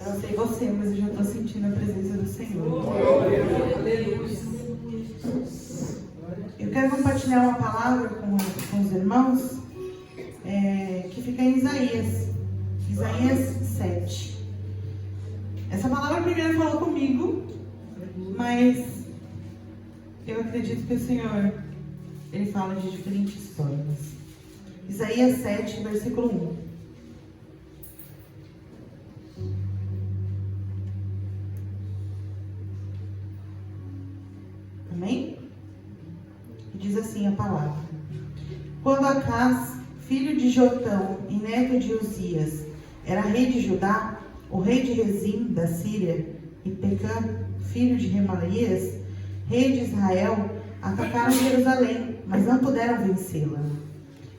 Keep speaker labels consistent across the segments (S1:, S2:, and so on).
S1: Eu não sei você, mas eu já estou sentindo a presença do Senhor. Eu quero compartilhar uma palavra com os irmãos, que fica em Isaías 7. Essa palavra primeiro falou comigo, mas eu acredito que o Senhor, Ele fala de diferentes formas. Isaías 7, versículo 1. Amém? Diz assim a palavra: Quando Acás, filho de Jotão e neto de Uzias, era rei de Judá, o rei de Rezim da Síria e Pecã, filho de Remalias, rei de Israel, atacaram Jerusalém, mas não puderam vencê-la.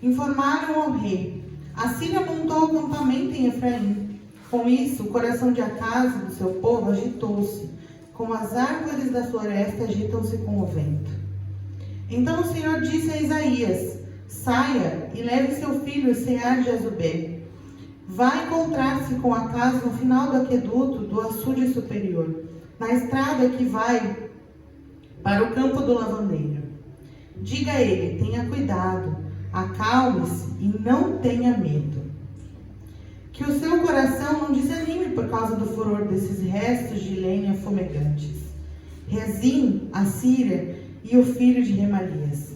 S1: Informaram ao rei: a Síria montou acampamento em Efraim. Com isso, o coração de Acás e do seu povo agitou-se, como as árvores da floresta agitam-se com o vento. Então o Senhor disse a Isaías: saia e leve seu filho Sear de Azubé. Vá encontrar-se com Acás no final do aqueduto do açude superior, na estrada que vai para o campo do lavandeiro. Diga a ele: tenha cuidado, acalme-se e não tenha medo. Que o seu coração não desanime por causa do furor desses restos de lenha fumegantes. Rezim, a Síria e o filho de Remalias.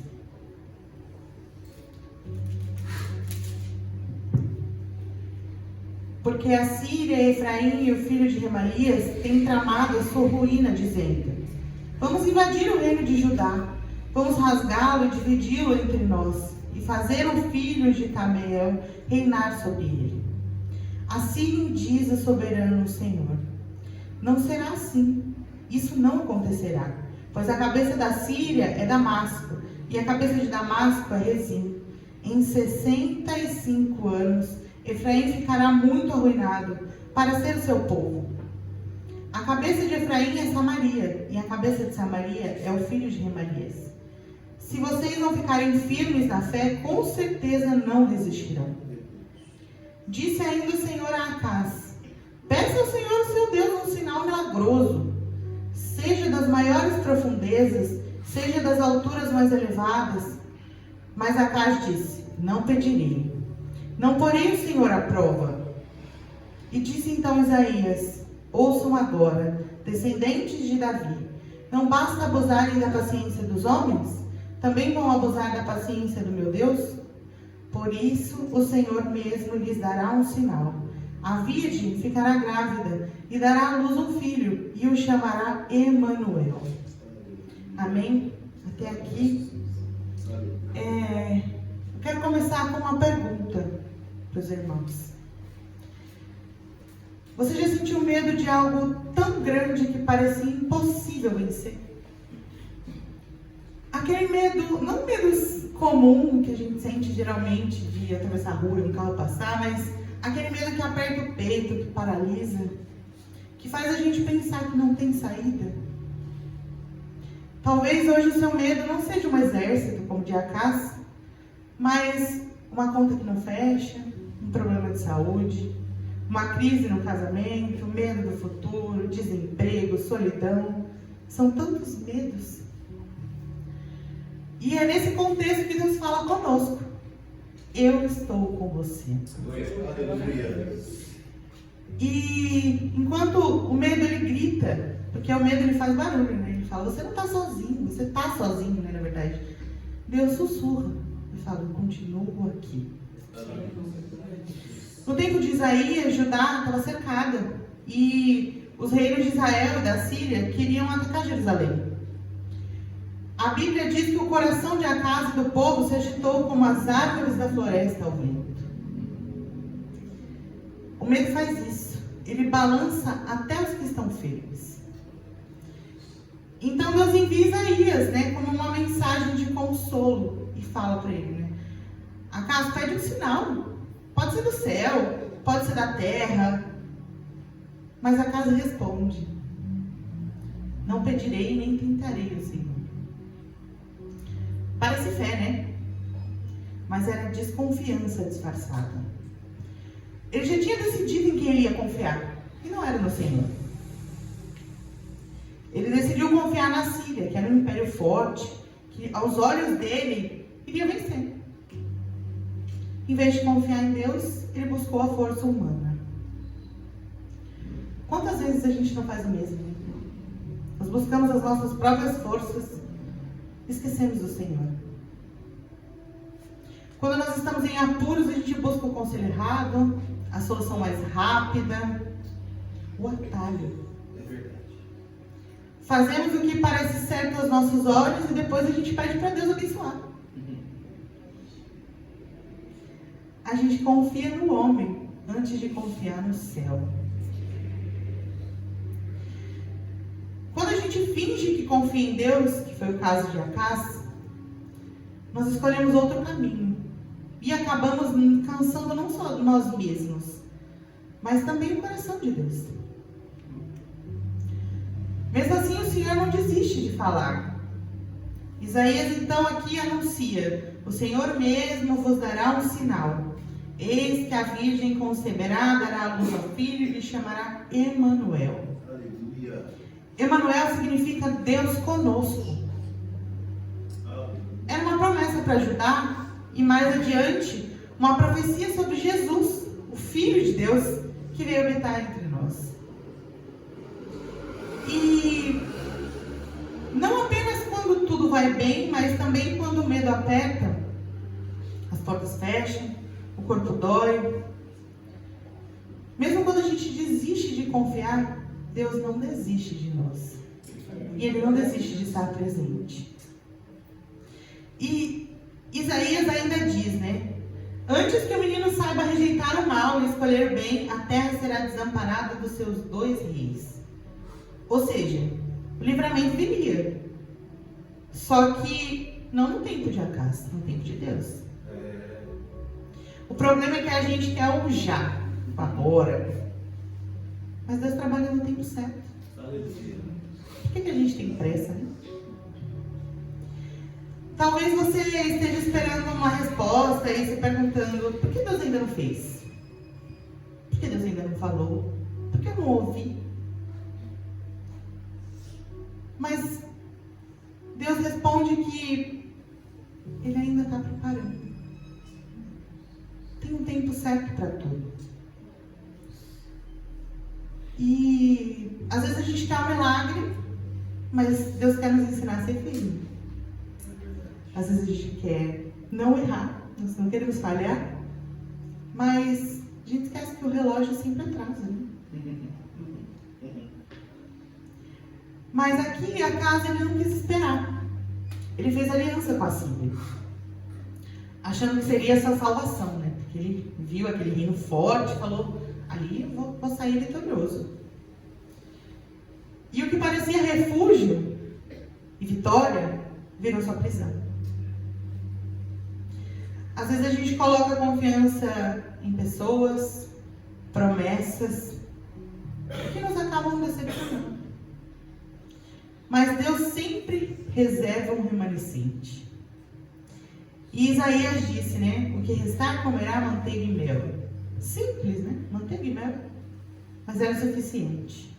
S1: Porque a Síria, Efraim e o filho de Remalias têm tramado a sua ruína, dizendo: vamos invadir o reino de Judá, vamos rasgá-lo e dividi-lo entre nós, e fazer um filho de Cameel reinar sobre ele. Assim diz o soberano Senhor: não será assim, isso não acontecerá, pois a cabeça da Síria é Damasco, e a cabeça de Damasco é Rezim. Em 65 anos, Efraim ficará muito arruinado para ser o seu povo. A cabeça de Efraim é Samaria, e a cabeça de Samaria é o filho de Remalias. Se vocês não ficarem firmes na fé, com certeza não resistirão. Disse ainda o Senhor a Acás: peça ao Senhor seu Deus um sinal milagroso, seja das maiores profundezas, seja das alturas mais elevadas. Mas Acás disse: não pedirei, não porei o Senhor à prova. E disse então Isaías: ouçam agora, descendentes de Davi, não basta abusarem da paciência dos homens? Também vão abusar da paciência do meu Deus? Por isso o Senhor mesmo lhes dará um sinal. A virgem ficará grávida e dará à luz um filho, e o chamará Emanuel. Amém? Até aqui. Eu quero começar com uma pergunta para os irmãos. Você já sentiu medo de algo tão grande que parecia impossível vencer? Aquele medo, não medo comum que a gente sente geralmente de atravessar a rua e um carro passar, mas aquele medo que aperta o peito, que paralisa, que faz a gente pensar que não tem saída. Talvez hoje o seu medo não seja um exército, como de Acás, mas uma conta que não fecha, um problema de saúde, uma crise no casamento, medo do futuro, desemprego, solidão. São tantos medos. E é nesse contexto que Deus fala conosco: eu estou com você. E enquanto o medo ele grita, porque o medo ele faz barulho, né? Ele fala: você não está sozinho, você está sozinho, né? Na verdade, Deus sussurra e fala: eu continuo aqui. No tempo de Isaías, Judá estava cercada e os reinos de Israel e da Síria queriam atacar Jerusalém. A Bíblia diz que o coração de Acás e do povo se agitou como as árvores da floresta ao vento. O medo faz isso. Ele balança até os que estão firmes. Então Deus envia Isaías, como uma mensagem de consolo e fala para ele, Acás, pede um sinal. Pode ser do céu, pode ser da terra. Mas Acás responde: não pedirei nem tentarei o Senhor. Parece fé, né? Mas era desconfiança disfarçada. Ele já tinha decidido em quem ele ia confiar. e não era no Senhor. Ele decidiu confiar na Síria, que era um império forte, que aos olhos dele iria vencer. Em vez de confiar em Deus, ele buscou a força humana. Quantas vezes a gente não faz o mesmo? Nós buscamos as nossas próprias forças, esquecemos do Senhor. Quando nós estamos em apuros, a gente busca o conselho errado, a solução mais rápida, o atalho.
S2: É verdade.
S1: Fazemos o que parece certo aos nossos olhos e depois a gente pede para Deus abençoar. A gente confia no homem antes de confiar no céu. Quando a gente finge que confia em Deus, que foi o caso de Acás, nós escolhemos outro caminho e acabamos cansando não só nós mesmos, mas também o coração de Deus. Mesmo assim, o Senhor não desiste de falar. Isaías então aqui anuncia: o Senhor mesmo vos dará um sinal. Eis que a virgem conceberá, dará à luz ao filho e lhe chamará Emanuel.
S2: Aleluia.
S1: Emanuel significa Deus conosco. Era uma promessa para Judá e mais adiante uma profecia sobre Jesus, o Filho de Deus, que veio habitar entre nós. E não apenas quando tudo vai bem, mas também quando o medo aperta, as portas fecham, o corpo dói. Mesmo quando a gente desiste de confiar, Deus não desiste de nós. E Ele não desiste de estar presente. E Isaías ainda diz, né? Antes que o menino saiba rejeitar o mal e escolher o bem, a terra será desamparada dos seus 2 reis. Ou seja, o livramento viria. Só que não no tempo de Acás, no tempo de Deus. O problema é que a gente quer o já, o agora. Mas Deus trabalha no tempo certo. Por que a gente tem pressa, né? Talvez você esteja esperando uma resposta e se perguntando: por que Deus ainda não fez? Por que Deus ainda não falou? Por que eu não ouvi? Mas Deus responde que Ele ainda está preparando. Tem um tempo certo para tudo. E às vezes a gente quer um milagre, mas Deus quer nos ensinar a ser firme. Às vezes a gente quer não errar, nós não queremos falhar, mas a gente esquece que o relógio sempre atrasa, né? Mas aqui a casa ele não quis esperar. Ele fez aliança com a Síria, achando que seria essa salvação, né? Porque ele viu aquele reino forte e falou: ali eu vou sair vitorioso. E o que parecia refúgio e vitória virou sua prisão. Às vezes a gente coloca confiança em pessoas, promessas, que nos acabam decepcionando. Mas Deus sempre reserva um remanescente. E Isaías disse, né? O que restar comerá manteiga e mel. Simples, né? Manteiga e mel. Mas era suficiente.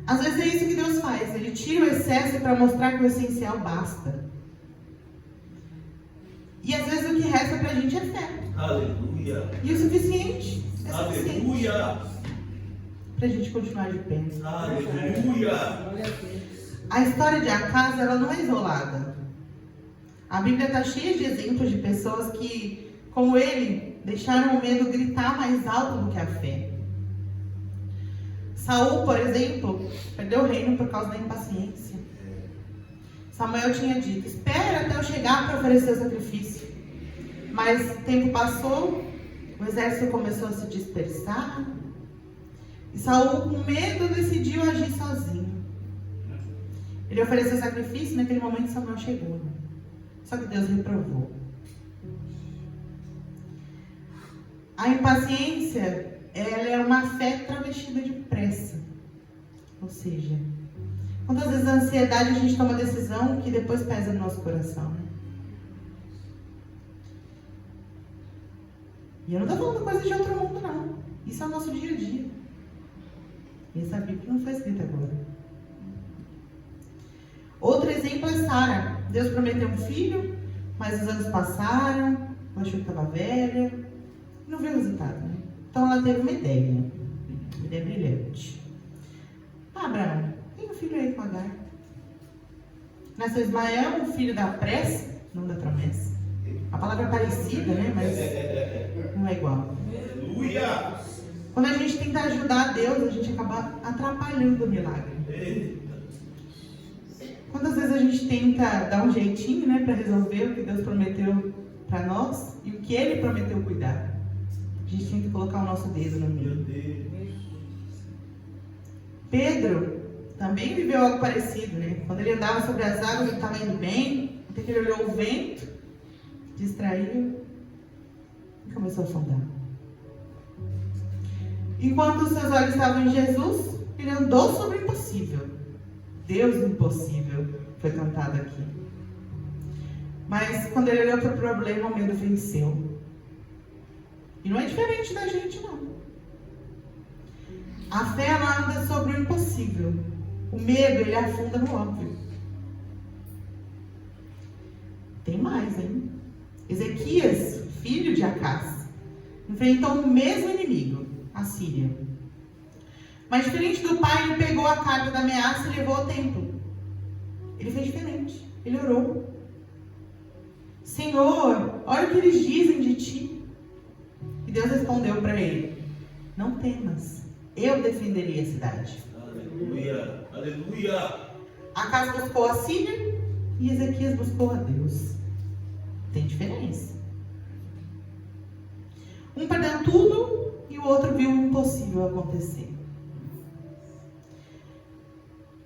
S1: Às vezes é isso que Deus faz. Ele tira o excesso para mostrar que o essencial basta. E às vezes o que resta para a gente é fé.
S2: Aleluia.
S1: E o suficiente é suficiente.
S2: Aleluia.
S1: Para a gente continuar de pé.
S2: Aleluia.
S1: A história de Acás, ela não é isolada. A Bíblia está cheia de exemplos de pessoas que, como ele, deixaram o medo gritar mais alto do que a fé. Saul, por exemplo, perdeu o reino por causa da impaciência. Samuel tinha dito: espera até eu chegar para oferecer o sacrifício. Mas o tempo passou, o exército começou a se dispersar. E Saul, com medo, decidiu agir sozinho. Ele ofereceu sacrifício e naquele momento Samuel chegou. Só que Deus reprovou. A impaciência, ela é uma fé travestida de pressa. Ou seja, quantas vezes a ansiedade a gente toma decisão que depois pesa no nosso coração, né? E eu não estou falando coisa de outro mundo, não. Isso é o nosso dia a dia. E essa Bíblia não foi escrita agora. Outro exemplo é Sara. Deus prometeu um filho, mas os anos passaram, ela achou que estava velha, não viu o resultado, né? Então ela teve uma ideia brilhante. Abraão, tem um filho aí com Agar. Nasceu Ismael, um filho da pressa, não da promessa. A palavra é parecida, né? Mas não é igual.
S2: Aleluia!
S1: Quando a gente tenta ajudar Deus, a gente acaba atrapalhando o milagre. Quantas vezes a gente tenta dar um jeitinho, né, para resolver o que Deus prometeu para nós e o que Ele prometeu cuidar? A gente tenta colocar o nosso dedo no meio. Pedro também viveu algo parecido, né? Quando ele andava sobre as águas, ele estava indo bem, até que ele olhou o vento, distraiu e começou a afundar. Enquanto os seus olhos estavam em Jesus, ele andou sobre o impossível. Deus impossível foi cantado aqui. Mas quando ele olhou para o problema, o medo venceu. E não é diferente da gente, não. A fé, ela anda sobre o impossível. O medo, ele afunda no óbvio. Tem mais, hein? Ezequias, filho de Acás, enfrentou o mesmo inimigo, a Síria. Mas diferente do pai, ele pegou a carga da ameaça e levou ao templo. Ele fez diferente. Ele orou. Senhor, olha o que eles dizem de ti. E Deus respondeu para ele: não temas, eu defenderei a cidade.
S2: Aleluia! Aleluia!
S1: Acás buscou a Síria e Ezequias buscou a Deus. Tem diferença. Um perdeu tudo e o outro viu o impossível acontecer.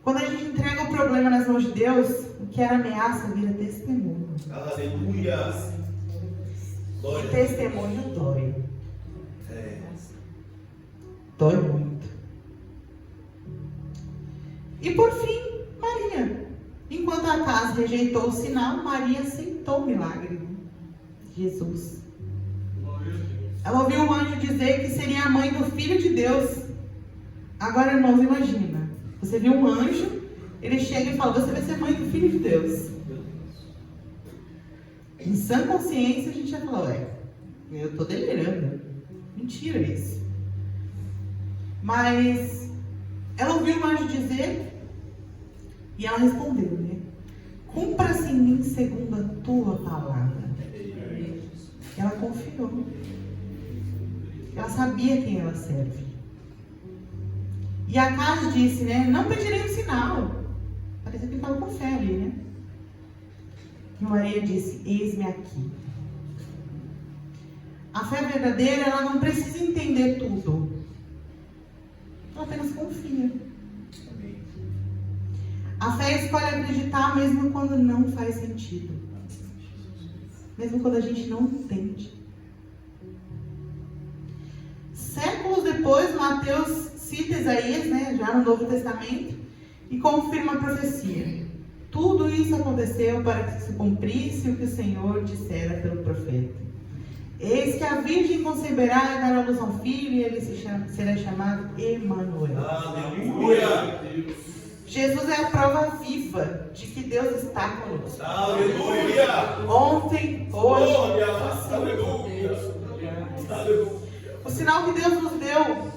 S1: Quando a gente entrega o problema nas mãos de Deus, o que era ameaça vira testemunho.
S2: Aleluia!
S1: E testemunho dói. Dói muito. E por fim, Maria. Enquanto Acás rejeitou o sinal, Maria aceitou o milagre. Jesus. Ela ouviu um anjo dizer que seria a mãe do Filho de Deus. Agora, irmãos, imagina. Você viu um anjo, ele chega e fala: você vai ser mãe do Filho de Deus. Em sã consciência, a gente já falou: eu estou delirando. Mentira isso. Mas ela ouviu o anjo dizer e ela respondeu, né? Cumpra-se em mim segundo a tua palavra. Ela confiou. Ela sabia quem ela serve. E Acás disse, né? Não pedirei um sinal. Parecia que ele estava com fé ali, né? E Maria disse: eis-me aqui. A fé verdadeira, ela não precisa entender tudo. Ela apenas confia. A fé escolhe acreditar mesmo quando não faz sentido. Mesmo quando a gente não entende. Séculos depois, Mateus cita Isaías, né, já no Novo Testamento, e confirma a profecia. Tudo isso aconteceu para que se cumprisse o que o Senhor dissera pelo profeta. Eis que a Virgem conceberá e dará luz a um filho, e ele será chamado Emanuel.
S2: Aleluia!
S1: Jesus é a prova viva de que Deus está conosco.
S2: Aleluia!
S1: Ontem, hoje,
S2: Aleluia! Aleluia!
S1: o sinal que Deus nos deu,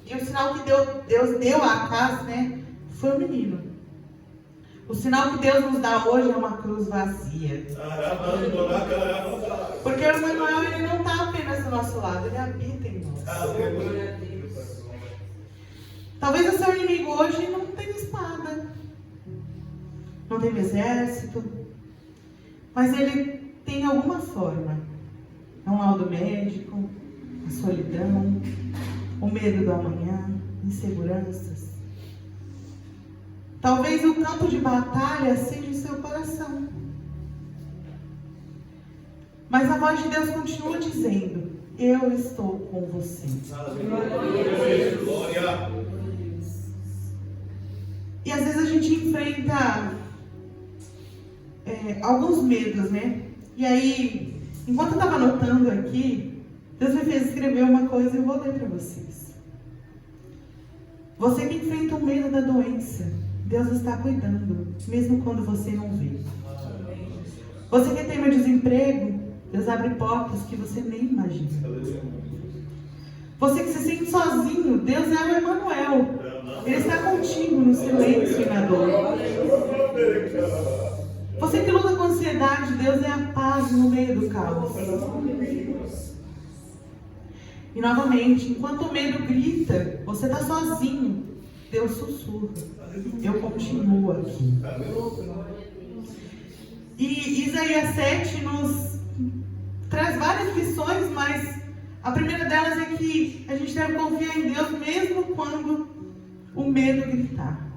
S1: e o sinal que Deus deu a Acás, né, foi o menino. O sinal que Deus nos dá hoje é uma cruz vazia. Porque o Emanuel, ele não está apenas do nosso lado, ele habita em nós. Talvez o seu inimigo hoje não tenha espada, não tenha exército, mas ele tem alguma forma. É um laudo médico, a solidão, o medo do amanhã, inseguranças. Talvez o campo de batalha seja o seu coração. Mas a voz de Deus continua dizendo: eu estou com você.
S2: Glória!
S1: E às vezes a gente enfrenta alguns medos, né? E aí, enquanto eu estava anotando aqui, Deus me fez escrever uma coisa e eu vou ler para vocês. Você que enfrenta o medo da doença, Deus está cuidando, mesmo quando você não vê. Você que tem desemprego, Deus abre portas que você nem imagina. Você que se sente sozinho, Deus é o Emanuel. Ele está contigo no silêncio e na dor. Você que luta com ansiedade, Deus é a paz no meio do caos. E novamente, enquanto o medo grita, você está sozinho, Deus sussurra. Eu continuo aqui. E Isaías 7 nos traz várias lições, mas a primeira delas é que a gente deve confiar em Deus mesmo quando o medo gritar.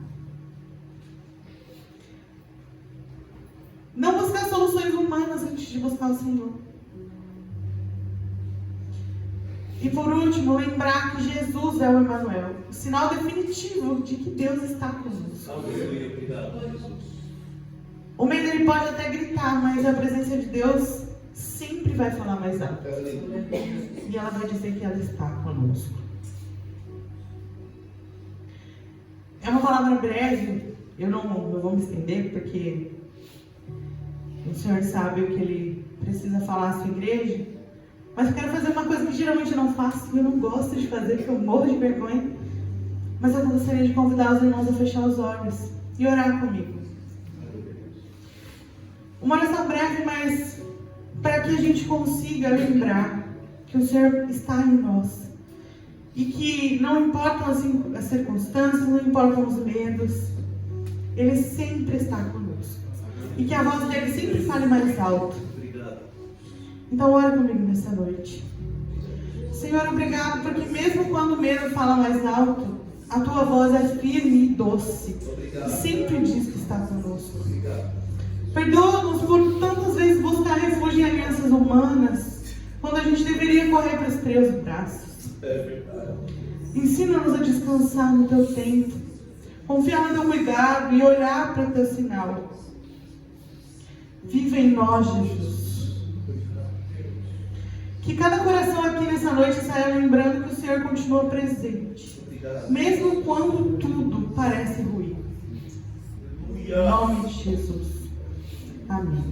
S1: Não buscar soluções humanas antes de buscar o Senhor. E por último, lembrar que Jesus é o Emanuel, o sinal definitivo de que Deus está conosco. O medo ele pode até gritar, mas a presença de Deus sempre vai falar mais alto. E ela vai dizer que ela está conosco. É uma palavra breve, eu não vou me estender, porque o Senhor sabe o que Ele precisa falar à sua igreja. Mas eu quero fazer uma coisa que geralmente eu não faço, que eu não gosto de fazer, porque eu morro de vergonha. Mas eu gostaria de convidar os irmãos a fechar os olhos e orar comigo. Uma oração breve, mas para que a gente consiga lembrar que o Senhor está em nós. E que não importam as circunstâncias, não importam os medos, Ele sempre está conosco. E que a voz dele sempre fale mais alto. Então ore comigo nessa noite. Senhor, obrigado, porque mesmo quando o medo fala mais alto, a tua voz é firme e doce. E sempre diz que está conosco. Perdoa-nos por tantas vezes buscar refúgio em alianças humanas, quando a gente deveria correr para os teus braços. Ensina-nos a descansar no teu tempo, confiar no teu cuidado e olhar para o teu sinal. Viva em nós, Jesus. Que cada coração aqui nessa noite saia lembrando que o Senhor continua presente, mesmo quando tudo parece ruim. Em nome de Jesus. Amém.